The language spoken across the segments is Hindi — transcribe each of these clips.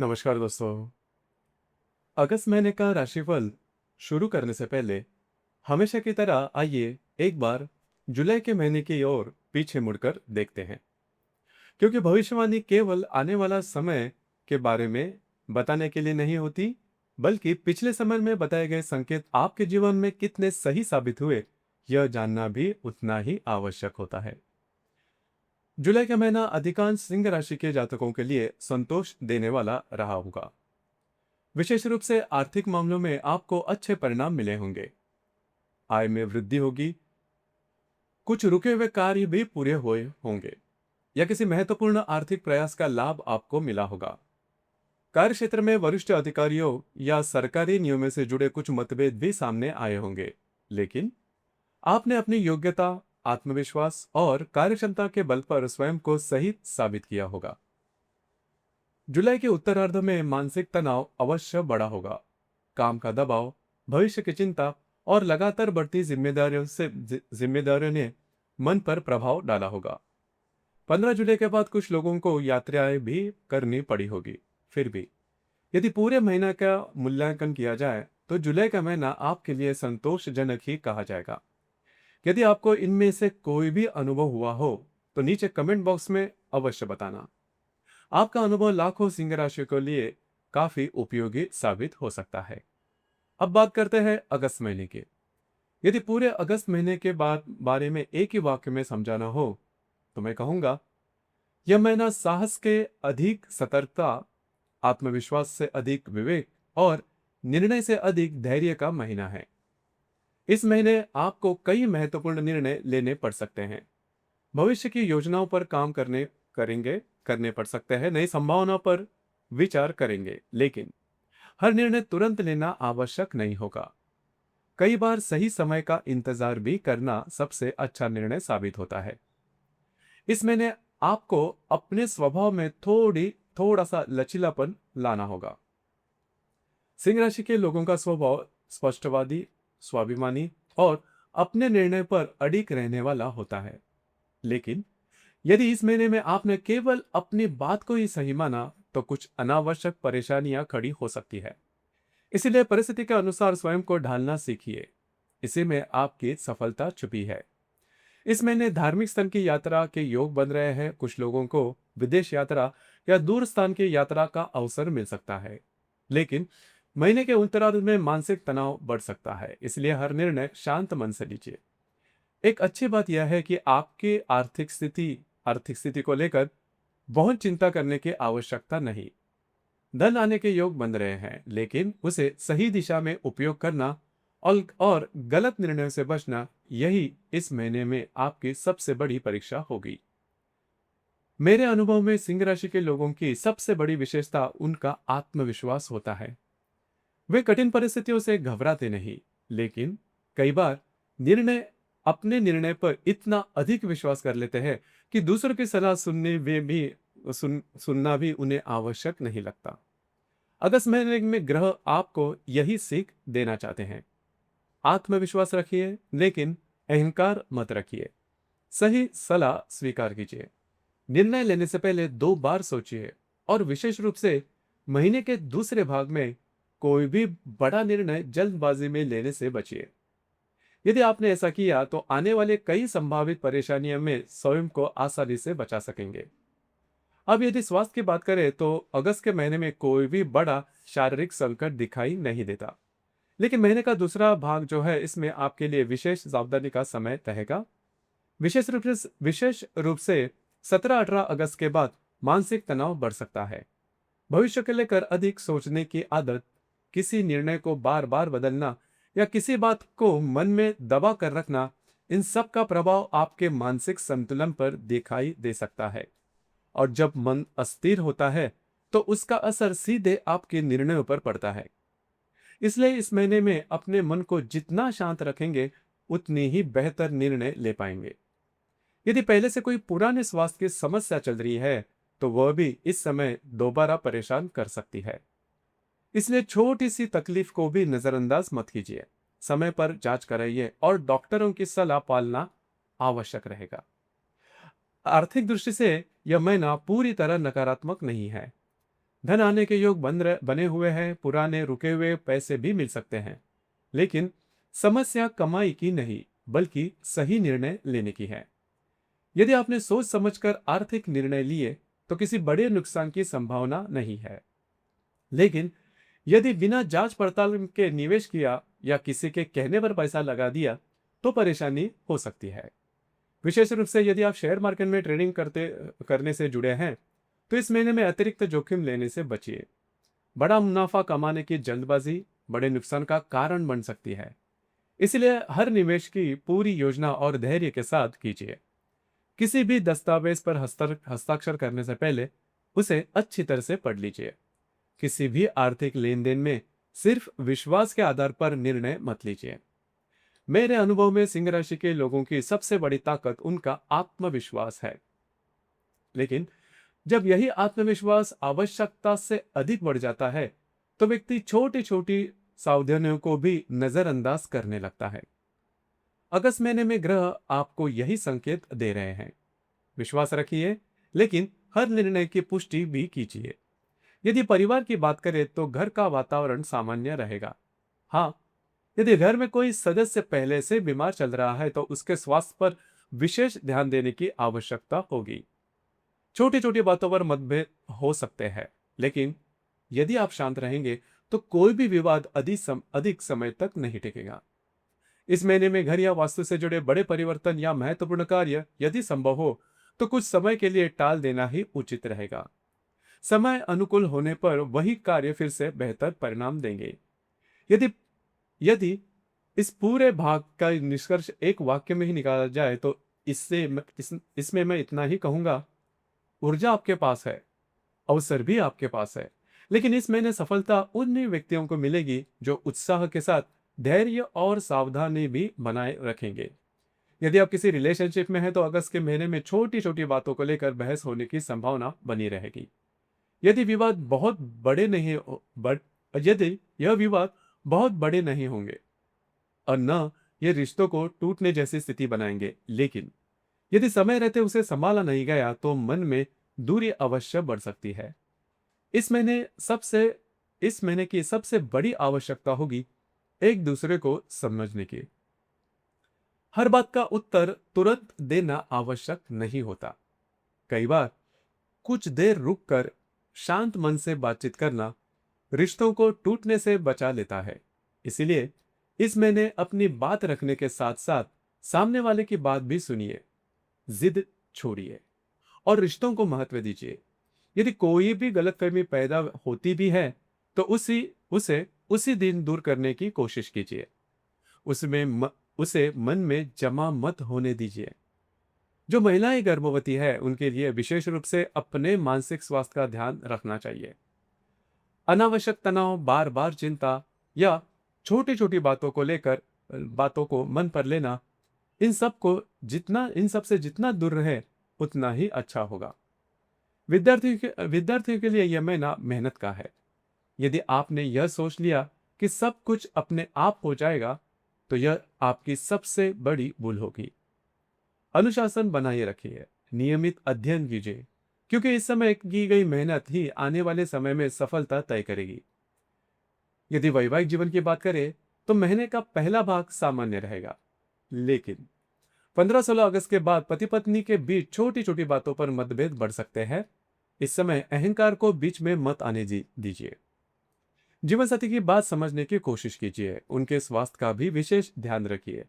नमस्कार दोस्तों। अगस्त महीने का राशिफल शुरू करने से पहले हमेशा की तरह आइए एक बार जुलाई के महीने की ओर पीछे मुड़कर देखते हैं, क्योंकि भविष्यवाणी केवल आने वाला समय के बारे में बताने के लिए नहीं होती, बल्कि पिछले समय में बताए गए संकेत आपके जीवन में कितने सही साबित हुए, यह जानना भी उतना ही आवश्यक होता है। जुलाई का महीना अधिकांश सिंह राशि के जातकों के लिए संतोष देने वाला रहा होगा। विशेष रूप से आर्थिक मामलों में आपको अच्छे परिणाम मिले होंगे। आय में वृद्धि होगी, कुछ रुके हुए कार्य भी पूरे हुए होंगे, या किसी महत्वपूर्ण आर्थिक प्रयास का लाभ आपको मिला होगा। कार्य क्षेत्र में वरिष्ठ अधिकारियों या सरकारी नियमों से जुड़े कुछ मतभेद भी सामने आए होंगे, लेकिन आपने अपनी योग्यता, आत्मविश्वास और कार्यक्षमता के बल पर स्वयं को सही साबित किया होगा। जुलाई के उत्तरार्ध में मानसिक तनाव अवश्य बढ़ा होगा। काम का दबाव, भविष्य की चिंता और लगातार बढ़ती जिम्मेदारियों ने मन पर प्रभाव डाला होगा। 15 जुलाई के बाद कुछ लोगों को यात्राएं भी करनी पड़ी होगी। फिर भी यदि पूरे महीना का मूल्यांकन किया जाए तो जुलाई का महीना आपके लिए संतोषजनक ही कहा जाएगा। यदि आपको इनमें से कोई भी अनुभव हुआ हो तो नीचे कमेंट बॉक्स में अवश्य बताना। आपका अनुभव लाखों सिंह राशि के लिए काफी उपयोगी साबित हो सकता है। अब बात करते हैं अगस्त महीने की। यदि पूरे अगस्त महीने के बाद बारे में एक ही वाक्य में समझाना हो तो मैं कहूंगा, यह महीना साहस के अधिक सतर्कता, आत्मविश्वास से अधिक विवेक और निर्णय से अधिक धैर्य का महीना है। इस महीने आपको कई महत्वपूर्ण निर्णय लेने पड़ सकते हैं। भविष्य की योजनाओं पर काम करने पड़ सकते हैं, नई संभावनाओं पर विचार करेंगे, लेकिन हर निर्णय तुरंत लेना आवश्यक नहीं होगा। कई बार सही समय का इंतजार भी करना सबसे अच्छा निर्णय साबित होता है। इस महीने आपको अपने स्वभाव में थोड़ा सा लचीलापन लाना होगा। सिंह राशि के लोगों का स्वभाव स्पष्टवादी, स्वाभिमानी और अपने निर्णय पर अडिग रहने वाला होता है। लेकिन यदि इस महीने में आपने केवल अपनी बात को ही सही माना तो कुछ अनावश्यक परेशानियां खड़ी हो सकती है। इसीलिए परिस्थिति के अनुसार स्वयं को ढालना सीखिए। इसी में आपकी सफलता छुपी है। इस महीने धार्मिक स्थल की यात्रा के योग बन रहे हैं। कुछ लोगों को विदेश यात्रा या दूर स्थान की यात्रा का अवसर मिल सकता है, लेकिन महीने के उत्तरार्ध में मानसिक तनाव बढ़ सकता है, इसलिए हर निर्णय शांत मन से लीजिए। एक अच्छी बात यह है कि आपकी आर्थिक स्थिति को लेकर बहुत चिंता करने की आवश्यकता नहीं। धन आने के योग बन रहे हैं, लेकिन उसे सही दिशा में उपयोग करना और गलत निर्णयों से बचना, यही इस महीने में आपकी सबसे बड़ी परीक्षा होगी। मेरे अनुभव में सिंह राशि के लोगों की सबसे बड़ी विशेषता उनका आत्मविश्वास होता है। वे कठिन परिस्थितियों से घबराते नहीं, लेकिन कई बार निर्णय अपने निर्णय पर इतना अधिक विश्वास कर लेते हैं कि दूसरों की सलाह सुनना भी उन्हें आवश्यक नहीं लगता। अगस्त महीने में ग्रह आपको यही सीख देना चाहते हैं। आत्मविश्वास रखिए, लेकिन अहंकार मत रखिए। सही सलाह स्वीकार कीजिए। निर्णय लेने से पहले 2 बार सोचिए, और विशेष रूप से महीने के दूसरे भाग में कोई भी बड़ा निर्णय जल्दबाजी में लेने से बचिए। यदि आपने ऐसा किया तो आने वाले कई संभावित परेशानियों में स्वयं को आसानी से बचा सकेंगे। अब यदि स्वास्थ्य की बात करें तो अगस्त के महीने में कोई भी बड़ा शारीरिक संकट दिखाई नहीं देता, लेकिन महीने का दूसरा भाग जो है, इसमें आपके लिए विशेष सावधानी का समय रहेगा। विशेष रूप से 17-18 अगस्त के बाद मानसिक तनाव बढ़ सकता है। भविष्य को लेकर अधिक सोचने की आदत, किसी निर्णय को बार बार बदलना या किसी बात को मन में दबा कर रखना, इन सब का प्रभाव आपके मानसिक संतुलन पर दिखाई दे सकता है। और जब मन अस्थिर होता है तो उसका असर सीधे आपके निर्णयों पर पड़ता है। इसलिए इस महीने में अपने मन को जितना शांत रखेंगे, उतनी ही बेहतर निर्णय ले पाएंगे। यदि पहले से कोई पुराने स्वास्थ्य की समस्या चल रही है तो वह भी इस समय दोबारा परेशान कर सकती है। इसलिए छोटी सी तकलीफ को भी नजरअंदाज मत कीजिए। समय पर जांच कराइए और डॉक्टरों की सलाह पालना आवश्यक रहेगा। आर्थिक दृष्टि से यह महीना पूरी तरह नकारात्मक नहीं है। धन आने के योग बने हुए हैं, पुराने रुके हुए पैसे भी मिल सकते हैं। लेकिन समस्या कमाई की नहीं, बल्कि सही निर्णय लेने की है। यदि आपने सोच समझकर आर्थिक निर्णय लिए, तो किसी बड़े नुकसान की संभावना नहीं है। लेकिन यदि बिना जांच पड़ताल के निवेश किया या किसी के कहने पर पैसा लगा दिया, तो परेशानी हो सकती है। विशेष रूप से यदि आप शेयर मार्केट में ट्रेडिंग करने से जुड़े हैं, तो इस महीने में अतिरिक्त जोखिम लेने से बचिए। बड़ा मुनाफा कमाने की जल्दबाजी बड़े नुकसान का कारण बन सकती है। इसलिए हर निवेश की पूरी योजना और धैर्य के साथ कीजिए। किसी भी दस्तावेज पर हस्ताक्षर करने से पहले उसे अच्छी तरह से पढ़ लीजिए। किसी भी आर्थिक लेन देन में सिर्फ विश्वास के आधार पर निर्णय मत लीजिए। मेरे अनुभव में सिंह राशि के लोगों की सबसे बड़ी ताकत उनका आत्मविश्वास है। लेकिन जब यही आत्मविश्वास आवश्यकता से अधिक बढ़ जाता है, तो व्यक्ति छोटी छोटी सावधानियों को भी नजरअंदाज करने लगता है। अगस्त महीने में ग्रह आपको यही संकेत दे रहे हैं। विश्वास रखिए, लेकिन हर निर्णय की पुष्टि भी कीजिए। यदि परिवार की बात करें तो घर का वातावरण सामान्य रहेगा। हाँ, यदि घर में कोई सदस्य पहले से बीमार चल रहा है, तो उसके स्वास्थ्य पर विशेष ध्यान देने की आवश्यकता होगी। छोटी छोटी बातों पर मतभेद हो सकते हैं, लेकिन यदि आप शांत रहेंगे तो कोई भी विवाद अधिक समय तक नहीं टिकेगा। इस महीने में घर या वास्तु से जुड़े बड़े परिवर्तन या महत्वपूर्ण कार्य यदि संभव हो, तो कुछ समय के लिए टाल देना ही उचित रहेगा। समय अनुकूल होने पर वही कार्य फिर से बेहतर परिणाम देंगे। यदि यदि इस पूरे भाग का निष्कर्ष एक वाक्य में ही निकाला जाए, तो इसमें मैं इतना ही कहूंगा। ऊर्जा आपके पास है, अवसर भी आपके पास है, लेकिन इस महीने सफलता उन व्यक्तियों को मिलेगी जो उत्साह के साथ धैर्य और सावधानी भी बनाए रखेंगे। यदि आप किसी रिलेशनशिप में हैं, तो अगस्त के महीने में छोटी छोटी बातों को लेकर बहस होने की संभावना बनी रहेगी। यदि विवाद बहुत बड़े नहीं हो- बड़ यदि यह विवाद बहुत बड़े नहीं होंगे और न ये रिश्तों को टूटने जैसी स्थिति बनाएंगे, लेकिन यदि समय रहते उसे संभाला नहीं गया, तो मन में दूरी अवश्य बढ़ सकती है। इस महीने सबसे इस महीने की सबसे बड़ी आवश्यकता होगी एक दूसरे को समझने की। हर बात का उत्तर तुरंत देना आवश्यक नहीं होता। कई बार कुछ देर रुककर शांत मन से बातचीत करना रिश्तों को टूटने से बचा लेता है। इसीलिए इस महीने अपनी बात रखने के साथ साथ सामने वाले की बात भी सुनिए। जिद छोड़िए और रिश्तों को महत्व दीजिए। यदि कोई भी गलतफहमी पैदा होती भी है, तो उसे उसी दिन दूर करने की कोशिश कीजिए। उसमें उसे मन में जमा मत होने दीजिए। जो महिलाएं गर्भवती है, उनके लिए विशेष रूप से अपने मानसिक स्वास्थ्य का ध्यान रखना चाहिए। अनावश्यक तनाव, बार बार चिंता या छोटी छोटी बातों को मन पर लेना, इन सब से जितना दूर रहे, उतना ही अच्छा होगा। विद्यार्थियों के लिए यह महीना मेहनत का है। यदि आपने यह सोच लिया कि सब कुछ अपने आप हो जाएगा, तो यह आपकी सबसे बड़ी भूल होगी। अनुशासन बनाए रखिए, नियमित अध्ययन कीजिए, क्योंकि इस समय की गई मेहनत ही आने वाले समय में सफलता तय करेगी। यदि वैवाहिक जीवन की बात करें, तो महीने का पहला भाग सामान्य रहेगा, लेकिन 15-16 अगस्त के बाद पति पत्नी के बीच छोटी छोटी बातों पर मतभेद बढ़ सकते हैं। इस समय अहंकार को बीच में मत आने दीजिए। जीवन साथी की बात समझने की कोशिश कीजिए, उनके स्वास्थ्य का भी विशेष ध्यान रखिए।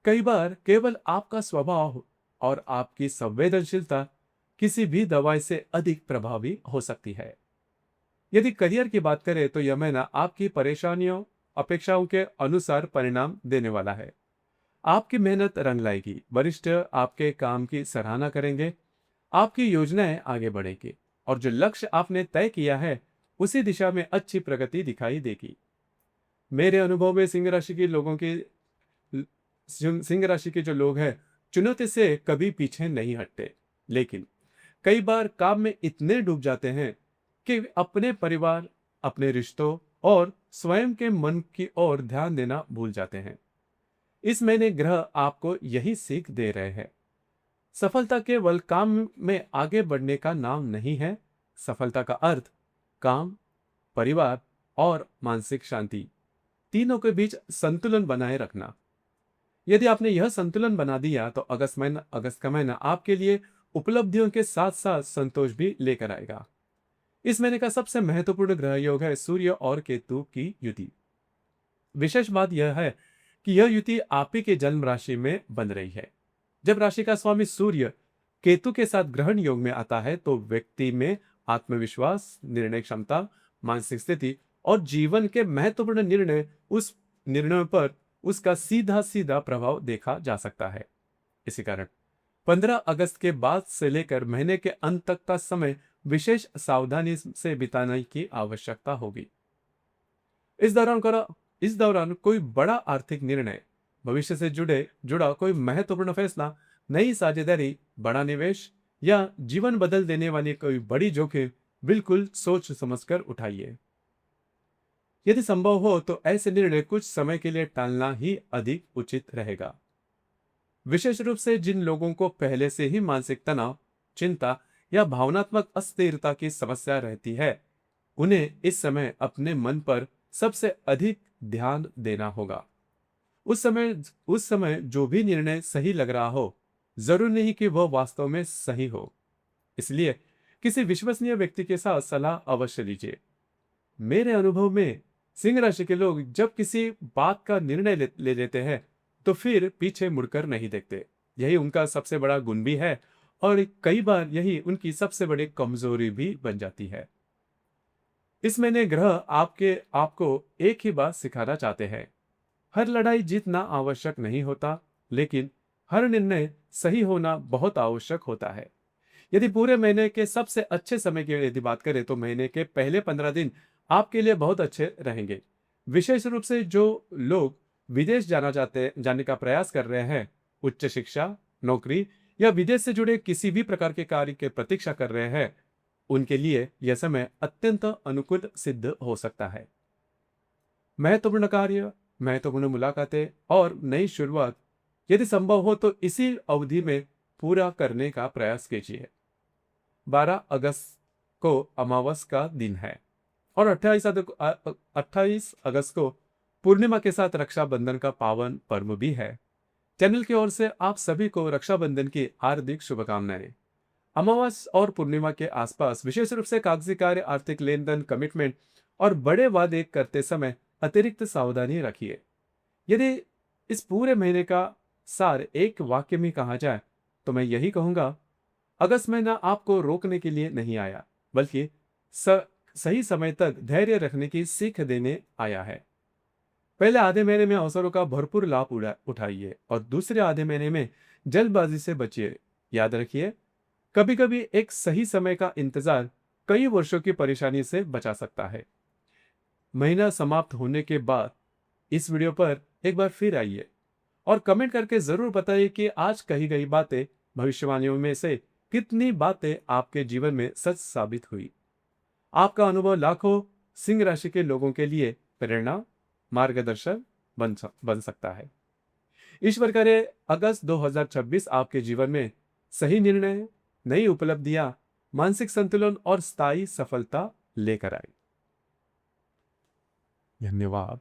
कई बार केवल आपका स्वभाव और आपकी संवेदनशीलता किसी भी दवाई से अधिक प्रभावी हो सकती है। यदि करियर की बात करें, तो यह महीना आपकी परेशानियों अपेक्षाओं के अनुसार परिणाम देने वाला है। आपकी मेहनत रंग लाएगी, वरिष्ठ आपके काम की सराहना करेंगे, आपकी योजनाएं आगे बढ़ेगी और जो लक्ष्य आपने तय किया है, उसी दिशा में अच्छी प्रगति दिखाई देगी। मेरे अनुभव में सिंह राशि के जो लोग हैं, चुनौती से कभी पीछे नहीं हटते, लेकिन कई बार काम में इतने डूब जाते हैं कि अपने परिवार, अपने रिश्तों और स्वयं के मन की ओर ध्यान देना भूल जाते हैं। इस महीने ग्रह आपको यही सीख दे रहे हैं। सफलता केवल काम में आगे बढ़ने का नाम नहीं है, सफलता का अर्थ काम, परिवार और मानसिक शांति, तीनों के बीच संतुलन बनाए रखना। यदि आपने यह संतुलन बना दिया तो अगस्त का महीना आपके लिए उपलब्धियों के साथ साथ संतोष भी लेकर आएगा। इस महीने का सबसे महत्वपूर्ण ग्रह योग है सूर्य और केतु की युति। विशेष बात यह है कि यह युति आप ही के जन्म राशि में बन रही है। जब राशि का स्वामी सूर्य केतु के साथ ग्रहण योग में आता है तो व्यक्ति में आत्मविश्वास, निर्णय क्षमता, मानसिक स्थिति और जीवन के महत्वपूर्ण उस निर्णयों पर उसका सीधा सीधा प्रभाव देखा जा सकता है। इसी कारण 15 अगस्त के बाद से लेकर महीने के अंत तक का समय विशेष सावधानी से बिताने की आवश्यकता होगी। इस दौरान कोई बड़ा आर्थिक निर्णय, भविष्य से जुड़ा कोई महत्वपूर्ण फैसला, नई साझेदारी, बड़ा निवेश या जीवन बदल देने वाली कोई बड़ी जोखिम बिल्कुल सोच समझकर उठाइए। यदि संभव हो तो ऐसे निर्णय कुछ समय के लिए टालना ही अधिक उचित रहेगा। विशेष रूप से जिन लोगों को पहले से ही मानसिक तनाव, चिंता या भावनात्मक अस्थिरता की समस्या रहती है, उन्हें इस समय अपने मन पर सबसे अधिक ध्यान देना होगा। उस समय जो भी निर्णय सही लग रहा हो, जरूरी नहीं कि वह वास्तव में सही हो। इसलिए किसी विश्वसनीय व्यक्ति के साथ सलाह अवश्य लीजिए। मेरे अनुभव में सिंह राशि के लोग जब किसी बात का निर्णय ले लेते हैं तो फिर पीछे मुड़कर नहीं देखते। यही उनका सबसे बड़ा गुण भी है और कई बार यही उनकी सबसे बड़ी कमजोरी भी बन जाती है। इस महीने ग्रह आपको एक ही बात सिखाना चाहते हैं। हर लड़ाई जीतना आवश्यक नहीं होता, लेकिन हर निर्णय सही होना बहुत आवश्यक होता है। यदि पूरे महीने के सबसे अच्छे समय की यदि बात करें तो महीने के पहले 15 दिन आपके लिए बहुत अच्छे रहेंगे। विशेष रूप से जो लोग विदेश जाने का प्रयास कर रहे हैं, उच्च शिक्षा, नौकरी या विदेश से जुड़े किसी भी प्रकार के कार्य की प्रतीक्षा कर रहे हैं, उनके लिए यह समय अत्यंत अनुकूल सिद्ध हो सकता है। महत्वपूर्ण कार्य, महत्वपूर्ण मुलाकातें और नई शुरुआत यदि संभव हो तो इसी अवधि में पूरा करने का प्रयास कीजिए। 12 अगस्त को अमावस का दिन है और 28 अगस्त को पूर्णिमा के साथ रक्षाबंधन का पावन पर्व भी है। चैनल की ओर से आप सभी को रक्षाबंधन की हार्दिक शुभकामनाएं। अमावस और पूर्णिमा के आसपास विशेष रूप से कागजी कार्य, आर्थिक लेन देन, कमिटमेंट और बड़े वादे करते समय अतिरिक्त सावधानी रखिए। यदि इस पूरे महीने का सार एक वाक्य में कहा जाए तो मैं यही कहूंगा, अगस्त महीना आपको रोकने के लिए नहीं आया, बल्कि सही समय तक धैर्य रखने की सीख देने आया है। पहले आधे महीने में अवसरों का भरपूर लाभ उठाइए और दूसरे आधे महीने में जल्दबाजी से बचिए। याद रखिए, कभी कभी एक सही समय का इंतजार कई वर्षों की परेशानी से बचा सकता है। महीना समाप्त होने के बाद इस वीडियो पर एक बार फिर आइए और कमेंट करके जरूर बताइए कि आज कही गई बातें, भविष्यवाणियों में से कितनी बातें आपके जीवन में सच साबित हुई। आपका अनुभव लाखों सिंह राशि के लोगों के लिए प्रेरणा, मार्गदर्शन बन सकता है। ईश्वर करे अगस्त 2026 आपके जीवन में सही निर्णय, नई उपलब्धियां, मानसिक संतुलन और स्थायी सफलता लेकर आए। धन्यवाद।